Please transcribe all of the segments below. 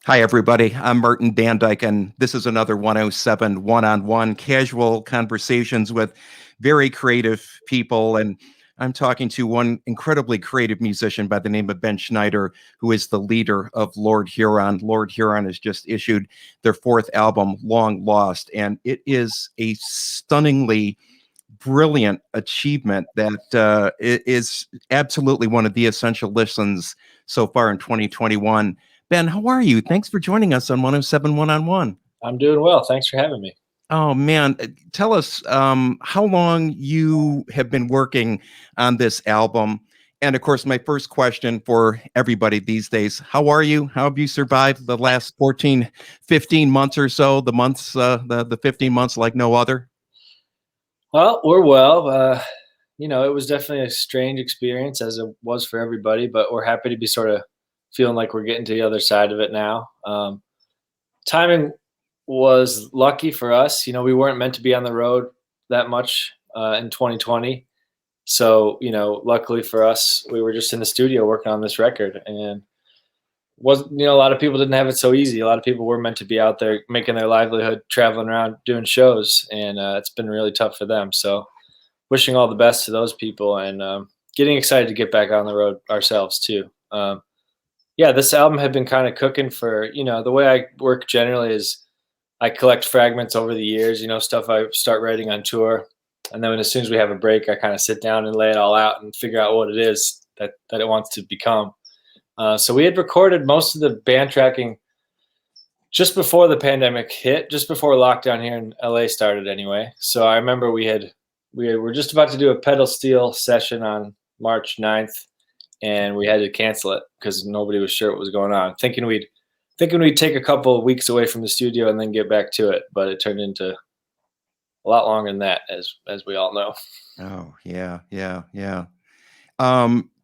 Hi, everybody. I'm Martin Bandyke, and this is another 107 one-on-one casual conversations with very creative people. And I'm talking to one incredibly creative musician by the name of Ben Schneider, who is the leader of Lord Huron. Lord Huron has just issued their fourth album, Long Lost, and it is a stunningly brilliant achievement that is absolutely one of the essential listens so far in 2021. Ben, how are you? Thanks for joining us on 107 One-on-One. I'm doing well. Thanks for having me. Oh, man. Tell us how long you have been working on this album. And of course, my first question for everybody these days, how are you? How have you survived the last 14, 15 months or so, the months, the 15 months like no other? Well, we're well. It was definitely a strange experience as it was for everybody, but we're happy to be sort of feeling like we're getting to the other side of it now. Timing was lucky for us. We weren't meant to be on the road that much in 2020. So, luckily for us, we were just in the studio working on this record, and a lot of people didn't have it so easy. A lot of people were meant to be out there making their livelihood, traveling around, doing shows, and it's been really tough for them. So wishing all the best to those people, and getting excited to get back on the road ourselves too. Yeah, this album had been kind of cooking for, the way I work generally is I collect fragments over the years, stuff I start writing on tour. And then as soon as we have a break, I kind of sit down and lay it all out and figure out what it is that it wants to become. So we had recorded most of the band tracking just before the pandemic hit, just before lockdown here in LA started anyway. So I remember we were just about to do a pedal steel session on March 9th. And we had to cancel it because nobody was sure what was going on. Thinking we'd take a couple of weeks away from the studio and then get back to it, but it turned into a lot longer than that, as we all know. Oh, yeah.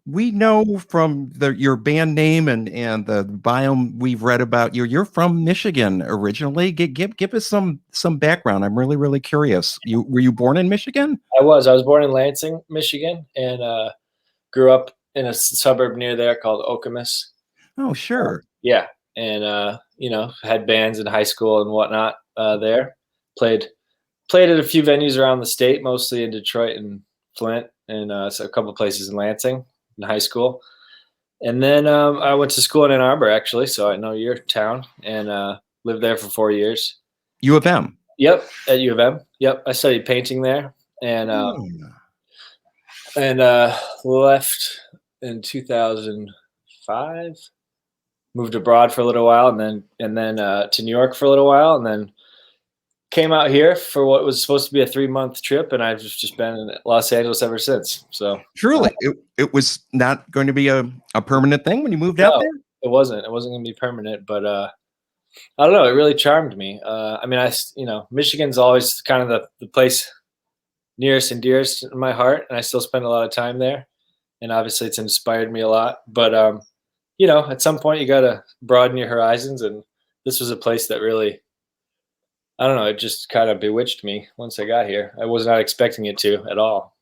We know from your band name and the biome we've read about you. You're from Michigan originally. Give us some background. I'm really curious. Were you born in Michigan? I was born in Lansing, Michigan, and grew up in a suburb near there called Okemos. Oh, sure. Yeah, and had bands in high school and whatnot there. Played at a few venues around the state, mostly in Detroit and Flint, and so a couple of places in Lansing in high school. And then I went to school in Ann Arbor, actually, so I know your town, and lived there for 4 years. U of M. Yep, at U of M. Yep, I studied painting there, and left in 2005. Moved abroad for a little while, and then to New York for a little while, and then came out here for what was supposed to be a 3-month trip, and I've just been in Los Angeles ever since. So truly, it was not going to be a permanent thing when you moved out there. It wasn't going to be permanent, but I don't know. It really charmed me. Michigan's always kind of the place nearest and dearest in my heart, and I still spend a lot of time there. And obviously it's inspired me a lot, but at some point you got to broaden your horizons, and this was a place that really, I don't know, it just kind of bewitched me once I got here. I was not expecting it to at all.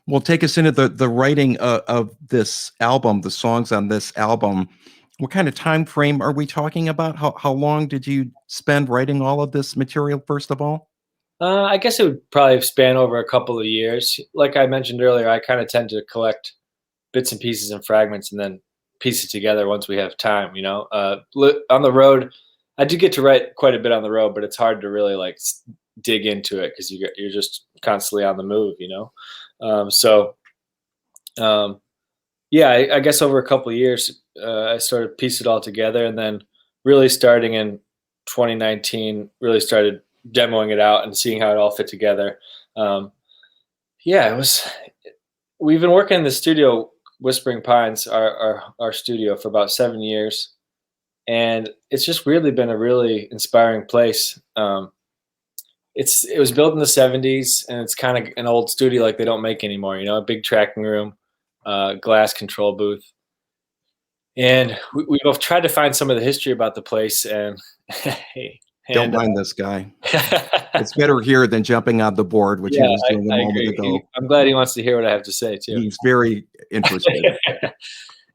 Well, take us into the writing of this album, the songs on this album. What kind of time frame are we talking about? How long did you spend writing all of this material, first of all? I guess it would probably span over a couple of years. Like I mentioned earlier, I kind of tend to collect bits and pieces and fragments and then piece it together once we have time, on the road, I do get to write quite a bit on the road, but it's hard to really dig into it because you're just constantly on the move, I guess over a couple of years, I sort of pieced it all together, and then really starting in 2019, really started demoing it out and seeing how it all fit together. We've been working in the studio, Whispering Pines, our studio, for about 7 years, and it's just really been a really inspiring place. It was built in the 70s, and it's kind of an old studio like they don't make anymore, a big tracking room, glass control booth. And we both tried to find some of the history about the place, and don't mind this guy. It's better here than jumping on the board, which he was doing a moment ago. I'm glad he wants to hear what I have to say too. He's very interested.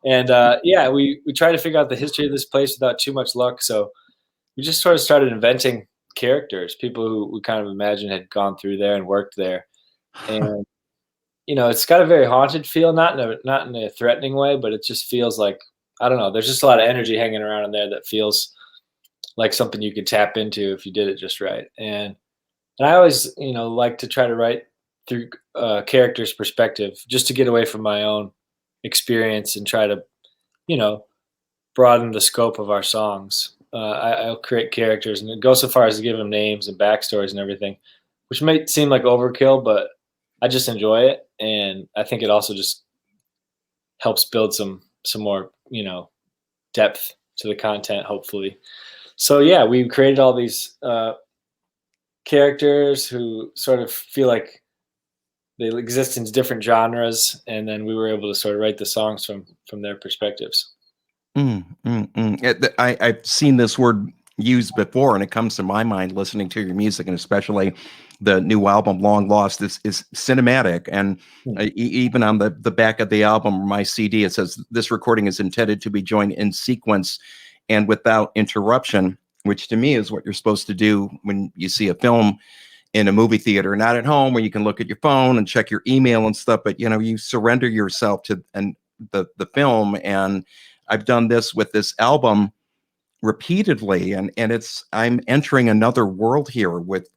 And yeah, we tried to figure out the history of this place without too much luck. So we just sort of started inventing characters, people who we kind of imagined had gone through there and worked there. And it's got a very haunted feel, not in a threatening way, but it just feels like, I don't know. There's just a lot of energy hanging around in there that feels like something you could tap into if you did it just right. And I always, like to try to write through character's perspective, just to get away from my own experience and try to, you know, broaden the scope of our songs. I'll create characters and go so far as to give them names and backstories and everything, which might seem like overkill, but I just enjoy it, and I think it also just helps build some more, depth to the content, hopefully. So yeah, we created all these characters who sort of feel like they exist in different genres, and then we were able to sort of write the songs from their perspectives. I've seen this word used before, and it comes to my mind listening to your music, and especially the new album "Long Lost" is cinematic. And even on the back of the album, my CD, it says this recording is intended to be joined in sequence and without interruption, which to me is what you're supposed to do when you see a film in a movie theater, not at home where you can look at your phone and check your email and stuff, but you surrender yourself to the film. And I've done this with this album repeatedly, and I'm entering another world here with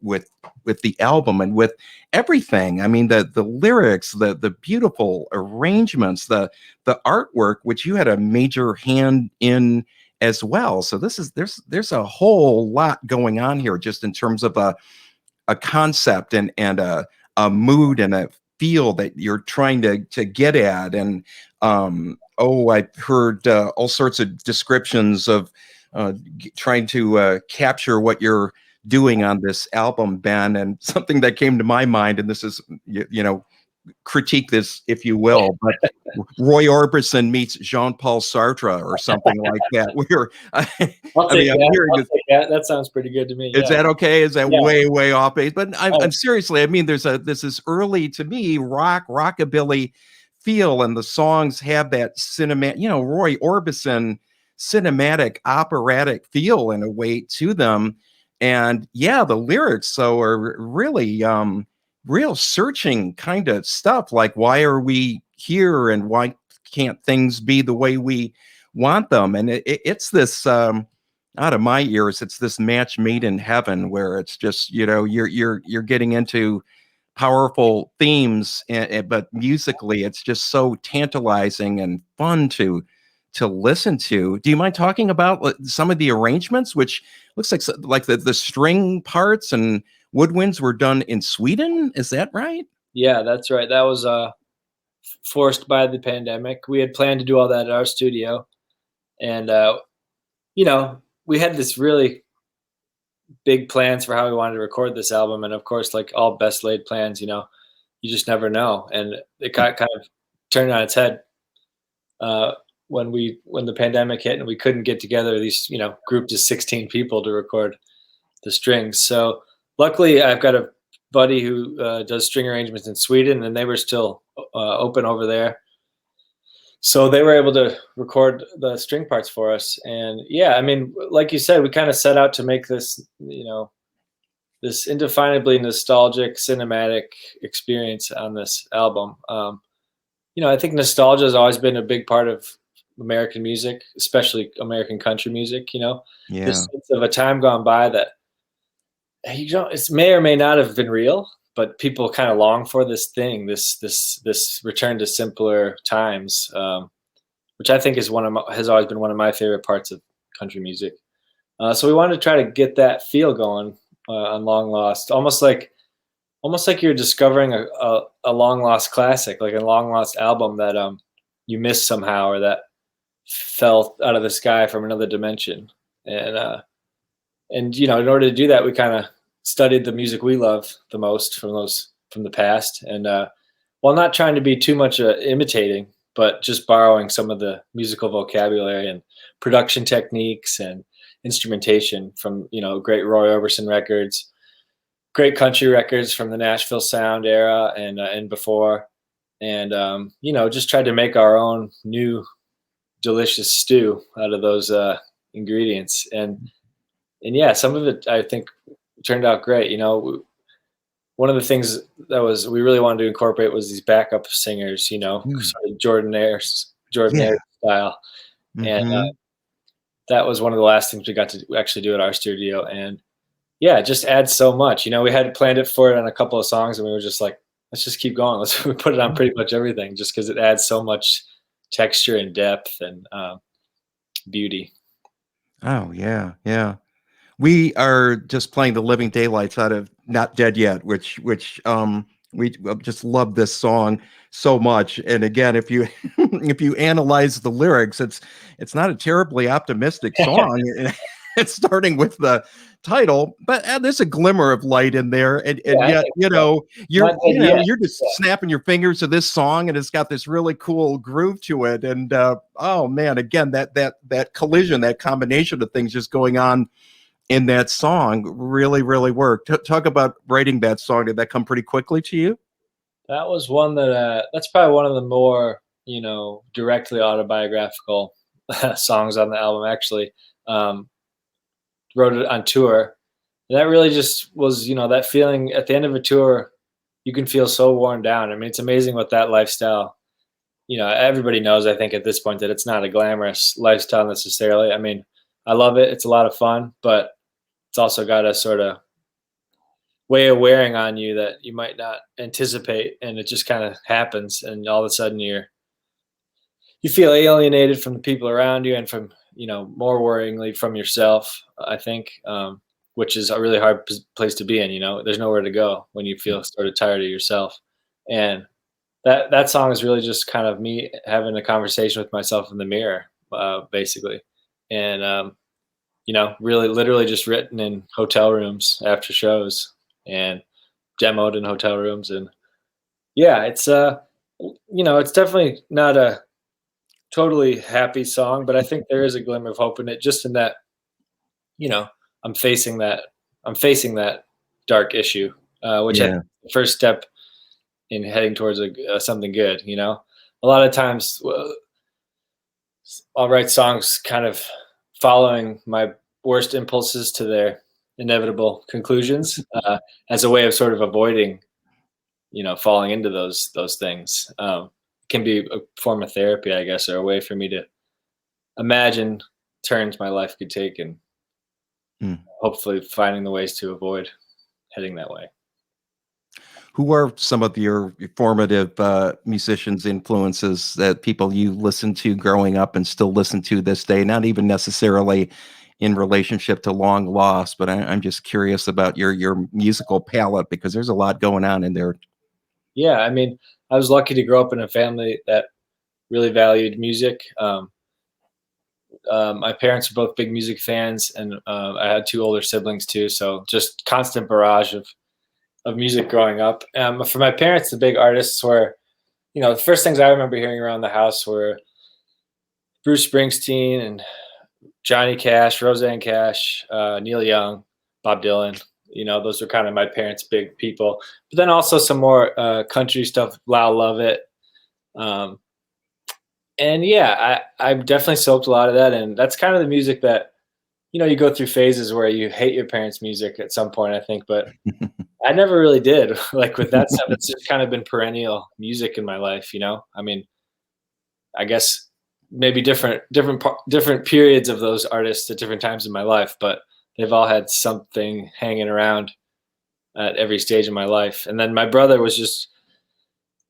the album and with everything. I mean, the lyrics, the beautiful arrangements, the artwork, which you had a major hand in as well. So there's a whole lot going on here, just in terms of a concept and a mood and a feel that you're trying to get at. And I've heard all sorts of descriptions of trying to capture what you're doing on this album, Ben. And something that came to my mind, and this is, critique this if you will, but Roy Orbison meets Jean-Paul Sartre or something like that. I'll take that. That sounds pretty good to me. Is that okay? Is that way off base? But I'm seriously, I mean, this is early, to me, rockabilly feel, and the songs have that cinematic, Roy Orbison cinematic operatic feel in a way to them. And yeah, the lyrics are really real searching kind of stuff, like why are we here and why can't things be the way we want them? And it's this out of my ears, it's this match made in heaven, where it's just you're getting into powerful themes, but musically it's just so tantalizing and fun to listen to. Do you mind talking about some of the arrangements, which looks like the string parts and woodwinds were done in Sweden? Is that right? Yeah, that's right. That was forced by the pandemic. We had planned to do all that at our studio, and we had this really big plans for how we wanted to record this album. And of course, like all best laid plans, you just never know. And it kind of turned on its head when the pandemic hit and we couldn't get together these, groups of 16 people to record the strings. So luckily I've got a buddy who does string arrangements in Sweden, and they were still open over there. So they were able to record the string parts for us. And yeah, I mean, like you said, we kind of set out to make this, this indefinably nostalgic cinematic experience on this album. I think nostalgia has always been a big part of American music, especially American country music. This sense of a time gone by that it may or may not have been real, but people kind of long for this thing, this return to simpler times, which I think is has always been one of my favorite parts of country music. So we wanted to try to get that feel going on Long Lost, almost like you're discovering a long lost classic, like a long lost album that you missed somehow, or that fell out of the sky from another dimension. And in order to do that, we kind of studied the music we love the most from the past, and while not trying to be too much imitating, but just borrowing some of the musical vocabulary and production techniques and instrumentation from great Roy Orbison records, great country records from the Nashville Sound era and before, and just tried to make our own new delicious stew out of those ingredients. And yeah, some of it I think turned out great. One of the things that we really wanted to incorporate was these backup singers, Mm. sort of Jordan Air Yeah. style. And Hmm. that was one of the last things we got to actually do at our studio. And yeah, it just adds so much. We had planned it for it on a couple of songs, and we were just like, let's just keep going. We put it on pretty much everything, just because it adds so much texture and depth and beauty. Oh yeah, yeah. We are just playing the living daylights out of Not Dead Yet, which we just love this song so much. And again, if you if you analyze the lyrics, it's not a terribly optimistic song. It's starting with the title, but there's a glimmer of light in there, and Yeah, I yet think so. you're Not dead yet. you're just snapping your fingers to this song, and it's got this really cool groove to it. And oh man, again, that collision, that combination of things just going on in that song really worked. Talk about writing that song. Did that come pretty quickly to you? That was one that's probably one of the more, directly autobiographical songs on the album, actually. Um, Wrote it on tour. And that really just was, that feeling at the end of a tour, you can feel so worn down. I mean, it's amazing what that lifestyle, everybody knows, I think, at this point, that it's not a glamorous lifestyle necessarily. I mean, I love it. It's a lot of fun, but it's also got a sort of way of wearing on you that you might not anticipate, and it just kind of happens, and all of a sudden you feel alienated from the people around you, and from, more worryingly, from yourself, I think, which is a really hard place to be in. There's nowhere to go when you feel sort of tired of yourself. And that song is really just kind of me having a conversation with myself in the mirror, basically. And really literally just written in hotel rooms after shows, and demoed in hotel rooms. And yeah, it's definitely not a totally happy song, but I think there is a glimmer of hope in it, just in that, you know, I'm facing that I'm facing that dark issue, which I think Yeah. is the first step in heading towards something good. A lot of times, I'll write songs kind of following my worst impulses to their inevitable conclusions, as a way of sort of avoiding, falling into those things. It can be a form of therapy, I guess, or a way for me to imagine turns my life could take, and Hmm. hopefully finding the ways to avoid heading that way. Who are some of your formative musicians influences that people you listened to growing up and still listen to this day? Not even necessarily in relationship to long lost, but I'm just curious about your musical palette because there's a lot going on in there. Yeah, I mean, I was lucky to grow up in a family that really valued music. My parents are both big music fans, and I had two older siblings too. So just constant barrage of music growing up. For my parents, the big artists were, the first things I remember hearing around the house were Bruce Springsteen and Johnny Cash, Roseanne Cash, Neil Young, Bob Dylan. Those were kind of my parents' big people. But then also some more country stuff, Lyle Lovett. Um, and yeah, I definitely soaked a lot of that. And that's kind of the music that, you go through phases where you hate your parents' music at some point, I think. But I never really did. Like with that stuff, it's just kind of been perennial music in my life. I mean, I guess maybe different periods of those artists at different times in my life, but they've all had something hanging around at every stage of my life. And then my brother was just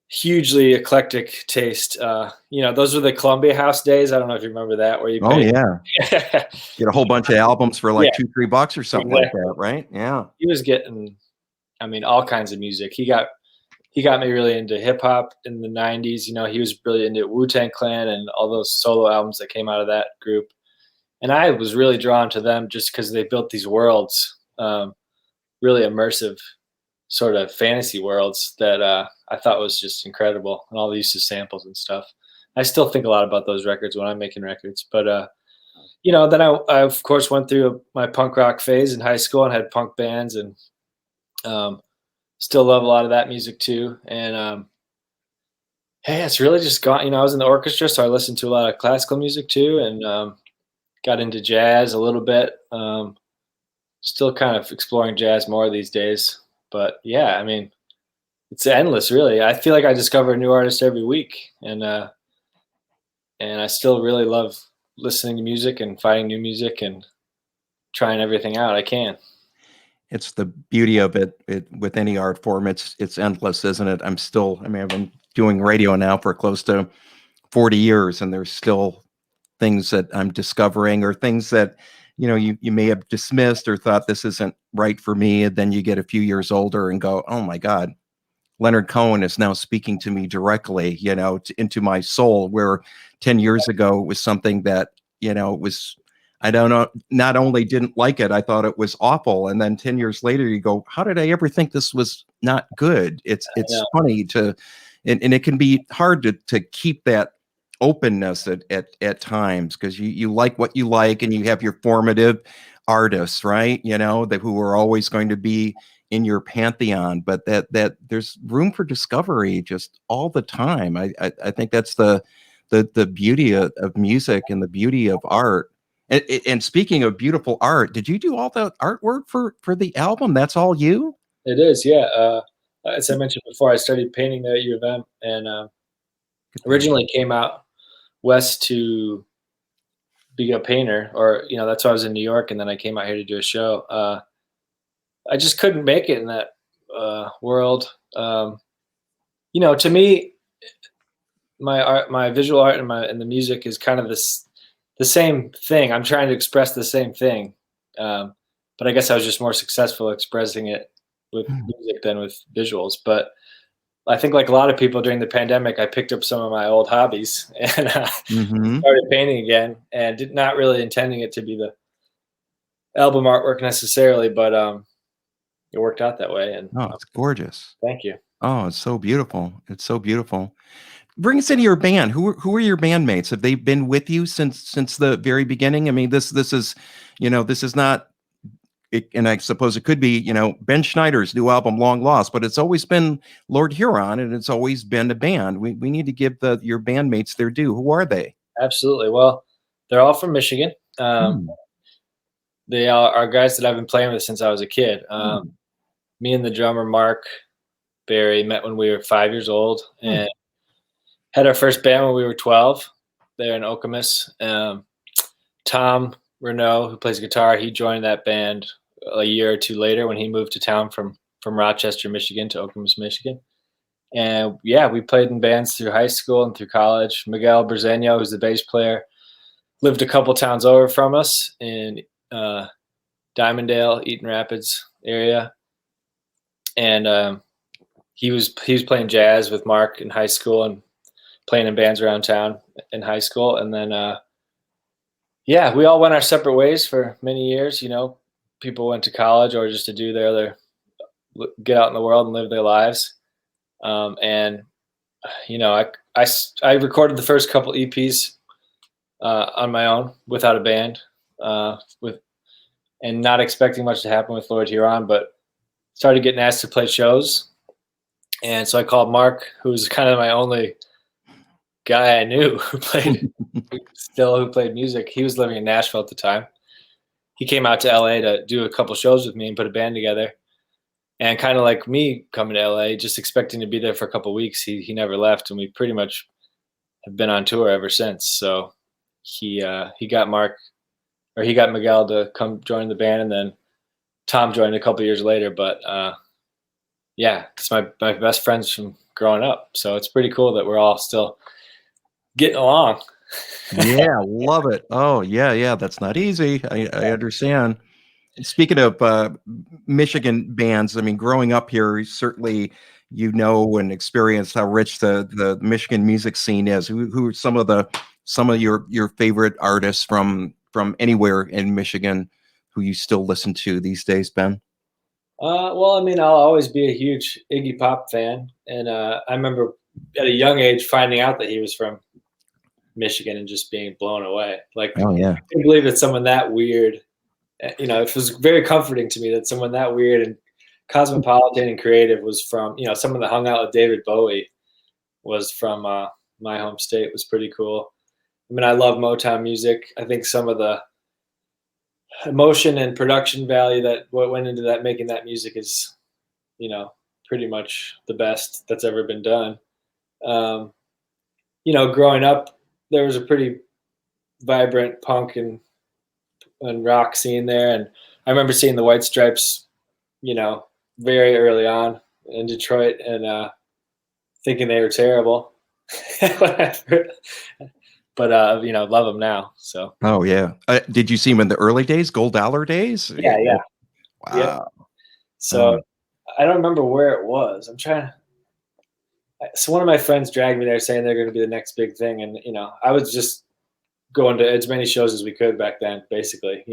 hugely eclectic taste. Those were the Columbia House days. I don't know if you remember that, where you Oh paid. yeah, get a whole bunch of albums for Yeah, like $2-3 or something like exactly. that, right? Yeah. He was getting, I mean, all kinds of music. He got me really into hip hop in the '90s. He was really into Wu-Tang Clan and all those solo albums that came out of that group. And I was really drawn to them just because they built these worlds, really immersive sort of fantasy worlds that I thought was just incredible, and all the use of samples and stuff. I still think a lot about those records when I'm making records. But then I of course went through my punk rock phase in high school and had punk bands, and um, still love a lot of that music too. And Hey, it's really just gone. I was in the orchestra, so I listened to a lot of classical music too, and got into jazz a little bit. Still kind of exploring jazz more these days. But yeah, I mean, it's endless, really. I feel like I discover a new artist every week, and I still really love listening to music and finding new music and trying everything out I can. It's the beauty of it with any art form. It's endless, isn't it? I mean, I've been doing radio now for close to 40 years, and there's still things that I'm discovering, or things that, you may have dismissed or thought this isn't right for me. And then you get a few years older and go, oh my God, Leonard Cohen is now speaking to me directly, into my soul, where 10 years ago it was something that, it was, I don't know, not only didn't like it, I thought it was awful. And then 10 years later, you go, how did I ever think this was not good? It's Yeah, funny and it can be hard to keep that openness at times, because you like what you like, and you have your formative artists, right? That who are always going to be in your pantheon, but that there's room for discovery just all the time. I think that's the beauty of music and the beauty of art. And speaking of beautiful art, did you do all the artwork for the album? That's all you? it is. Yeah. As I mentioned before, I studied painting there at U of M, and originally came out west to be a painter, or that's why I was in New York, and then I came out here to do a show. I just couldn't make it in that world. To me, my art, my visual art, and the music is kind of the same thing. I'm trying to express the same thing, but I guess I was just more successful expressing it with Hmm. music than with visuals. But I think, like a lot of people during the pandemic, I picked up some of my old hobbies and Mm-hmm. started painting again, and not really intending it to be the album artwork necessarily, but it worked out that way. And Oh, it's gorgeous. thank you. Oh, it's so beautiful. It's so beautiful. Bring us into your band. Who are your bandmates? Have they been with you since the very beginning? I mean, this is, this is not, and I suppose it could be, Ben Schneider's new album, Long Lost, but it's always been Lord Huron, and it's always been a band. We need to give your bandmates their due. Who are they? Absolutely. Well, they're all from Michigan. Hmm. They are guys that I've been playing with since I was a kid. Hmm. Me and the drummer Mark Barry met when we were 5 years old, Hmm. and had our first band when we were 12 there in Okemos. Tom Renault, who plays guitar, he joined that band a year or two later when he moved to town from Rochester, Michigan to Okemos, Michigan. And yeah, we played in bands through high school and through college. Miguel Berzeño, who's the bass player, lived a couple towns over from us in Diamondale, Eaton Rapids area, and he was playing jazz with Mark in high school and playing in bands around town in high school. And then yeah, we all went our separate ways for many years. People went to college or just to do their other, get out in the world and live their lives. And I recorded the first couple EPs on my own without a band, with and not expecting much to happen with Lord Huron, but started getting asked to play shows. And so I called Mark, who's kind of my only guy I knew who played music. He was living in Nashville at the time. He came out to LA to do a couple shows with me and put a band together. And kind of like me coming to LA, just expecting to be there for a couple weeks, he never left, and we pretty much have been on tour ever since. So he got Miguel to come join the band, and then Tom joined a couple years later. But yeah, it's my best friends from growing up. So it's pretty cool that we're all still getting along. Yeah, love it. Oh, yeah, yeah. That's not easy. I understand. Speaking of Michigan bands, I mean, growing up here, certainly and experienced how rich the Michigan music scene is. Who are some of your favorite artists from anywhere in Michigan who you still listen to these days, Ben? Well, I mean, I'll always be a huge Iggy Pop fan, and I remember at a young age finding out that he was from Michigan and just being blown away. Like, Oh yeah. I couldn't believe that someone that weird. It was very comforting to me that someone that weird and cosmopolitan and creative was from someone that hung out with David Bowie. was from my home state was pretty cool. I mean, I love Motown music. I think some of the emotion and production value that what went into that making that music is, pretty much the best that's ever been done. Um, Growing up, there was a pretty vibrant punk and rock scene there, and I remember seeing the White Stripes, very early on in Detroit, and thinking they were terrible. But love them now. So Oh yeah. Did you see him in the early days, Gold Dollar days? yeah, yeah, yep. Wow. So I don't remember where it was. I'm trying. So one of my friends dragged me there, saying they're going to be the next big thing, and I was just going to as many shows as we could back then. Basically,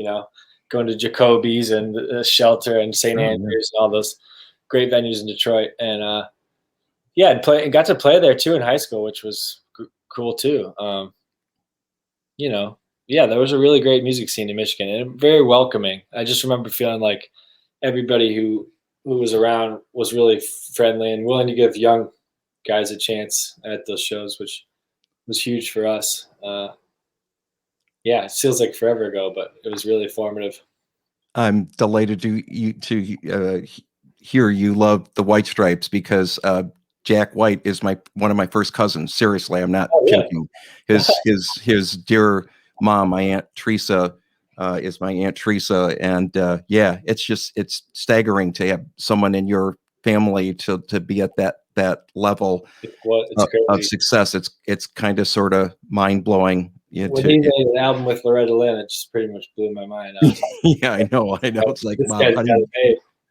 going to Jacoby's and Shelter and St. Andrews and all those great venues in Detroit, and and got to play there too in high school, which was cool too. There was a really great music scene in Michigan and very welcoming. I just remember feeling like everybody who was around was really friendly and willing to give young guys a chance at those shows, which was huge for us. It feels like forever ago, but it was really formative. I'm delighted to hear you love the White Stripes because Jack White is one of my first cousins. Seriously, I'm not joking. His dear mom, my Aunt Teresa, is my Aunt Teresa, and it's staggering to have someone in your family to be at that level of success. It's kind of sort of mind blowing. When he made an album with Loretta Lynn, it just pretty much blew my mind. Yeah, I know. It's like, wow,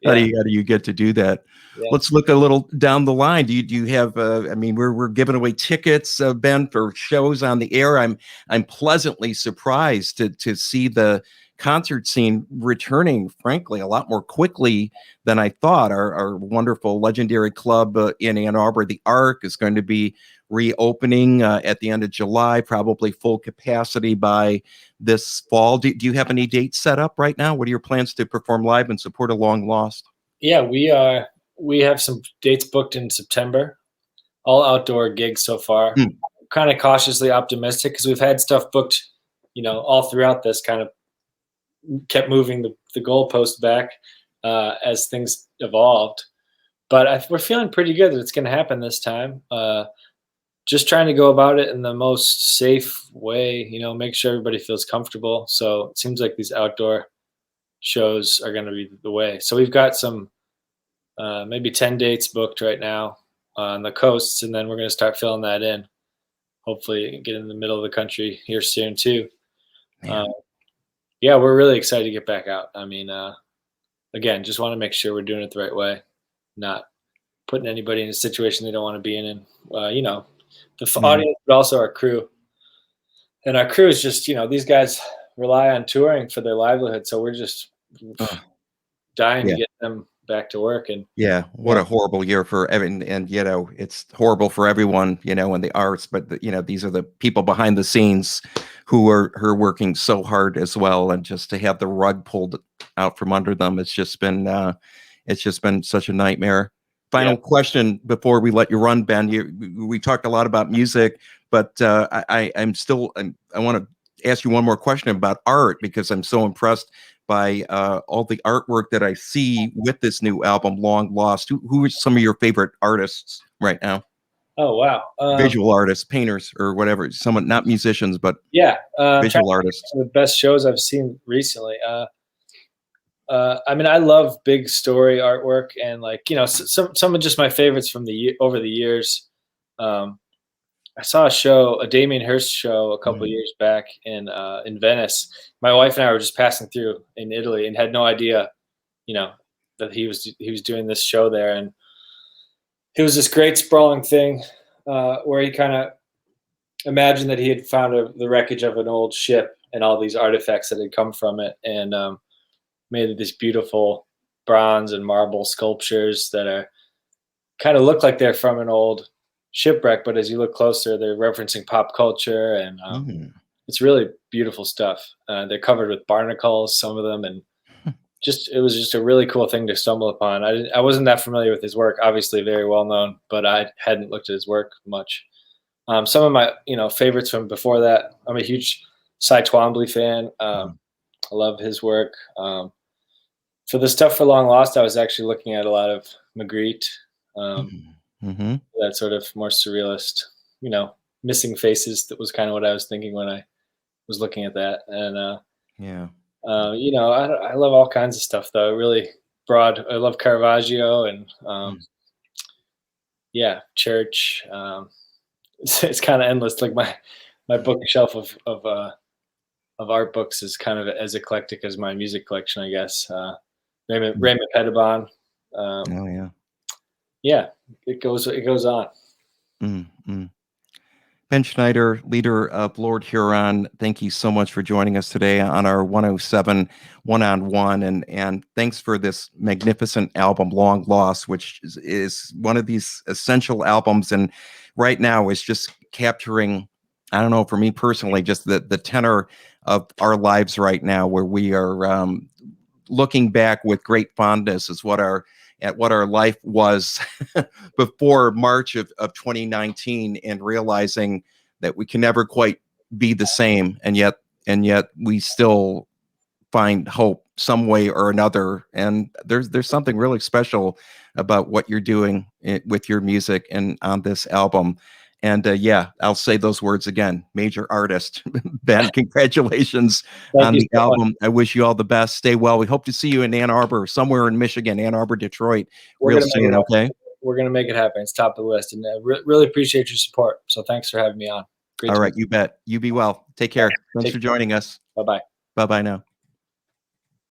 how do you get to do that? Yeah. Let's look a little down the line. Do you have? We're giving away tickets, Ben, for shows on the air. I'm pleasantly surprised to see the concert scene returning, frankly, a lot more quickly than I thought. Our wonderful legendary club in Ann Arbor, the Arc, is going to be reopening at the end of July, probably full capacity by this fall. Do you have any dates set up right now? What are your plans to perform live and support a long lost? Yeah, we have some dates booked in September, all outdoor gigs so far. Kind of cautiously optimistic because we've had stuff booked, all throughout this, kind of kept moving the goalpost back as things evolved. But we're feeling pretty good that it's going to happen this time. Just trying to go about it in the most safe way, make sure everybody feels comfortable. So it seems like these outdoor shows are going to be the way. So we've got some maybe 10 dates booked right now on the coasts, and then we're going to start filling that in. Hopefully get in the middle of the country here soon too. We're really excited to get back out. Again, just want to make sure we're doing it the right way, not putting anybody in a situation they don't want to be in. And, the audience, but also our crew. And our crew is just, these guys rely on touring for their livelihood. So we're just dying to get them back to work. And what a horrible year for everyone. And, it's horrible for everyone, in the arts, but these are the people behind the scenes who are working so hard as well. And just to have the rug pulled out from under them, it's just been such a nightmare. Final question before we let you run, Ben. We talked a lot about music, but I want to ask you one more question about art because I'm so impressed by all the artwork that I see with this new album, Long Lost. Who are some of your favorite artists right now? Oh, wow. Visual artists, painters, or whatever. Someone, not musicians, but visual artists. Some of the best shows I've seen recently. I love big story artwork and some of just my favorites from over the years. I saw a Damien Hirst show a couple of years back in Venice. My wife and I were just passing through in Italy and had no idea, that he was doing this show there. And it was this great sprawling thing where he kind of imagined that he had found the wreckage of an old ship and all these artifacts that had come from it, and made these beautiful bronze and marble sculptures that are kind of look like they're from an old shipwreck, but as you look closer, they're referencing pop culture, and it's really beautiful stuff. They're covered with barnacles, some of them, and it was just a really cool thing to stumble upon. I wasn't that familiar with his work, obviously very well known, but I hadn't looked at his work much. Some of my favorites from before that. I'm a huge Cy Twombly fan. Mhm. I love his work. For the stuff for Long Lost, I was actually looking at a lot of Magritte. Um, Mhm. Mhm. that sort of more surrealist, missing faces. That was kind of what I was thinking when I was looking at that. And Yeah. I love all kinds of stuff though. Really broad. I love Caravaggio and Mm. yeah, Church. It's kind of endless. Like my bookshelf of art books is kind of as eclectic as my music collection, I guess. Mm. Raymond Pettibon. Um, Oh, yeah. yeah, it goes on. Mm. Mm. Ben Schneider, leader of Lord Huron, thank you so much for joining us today on our 107 one-on-one. And thanks for this magnificent album, Long Lost, which is one of these essential albums. And right now is just capturing, I don't know, for me personally, just the tenor of our lives right now, where we are looking back with great fondness is what our life was before March of 2019, and realizing that we can never quite be the same, and yet we still find hope some way or another. And there's something really special about what you're doing with your music and on this album. And yeah, I'll say those words again: major artist. Ben, congratulations Thank on you the so much. album. I wish you all the best. Stay well. We hope to see you in Ann Arbor, somewhere in Michigan, Ann Arbor, Detroit, We're real gonna make it soon. happen. Okay. We're gonna make it happen. It's top of the list, and really appreciate your support. So thanks for having me on. Great All to right. meet You bet. You be well. Take you. care. Thanks Take for care. joining us. Bye bye. Bye bye now.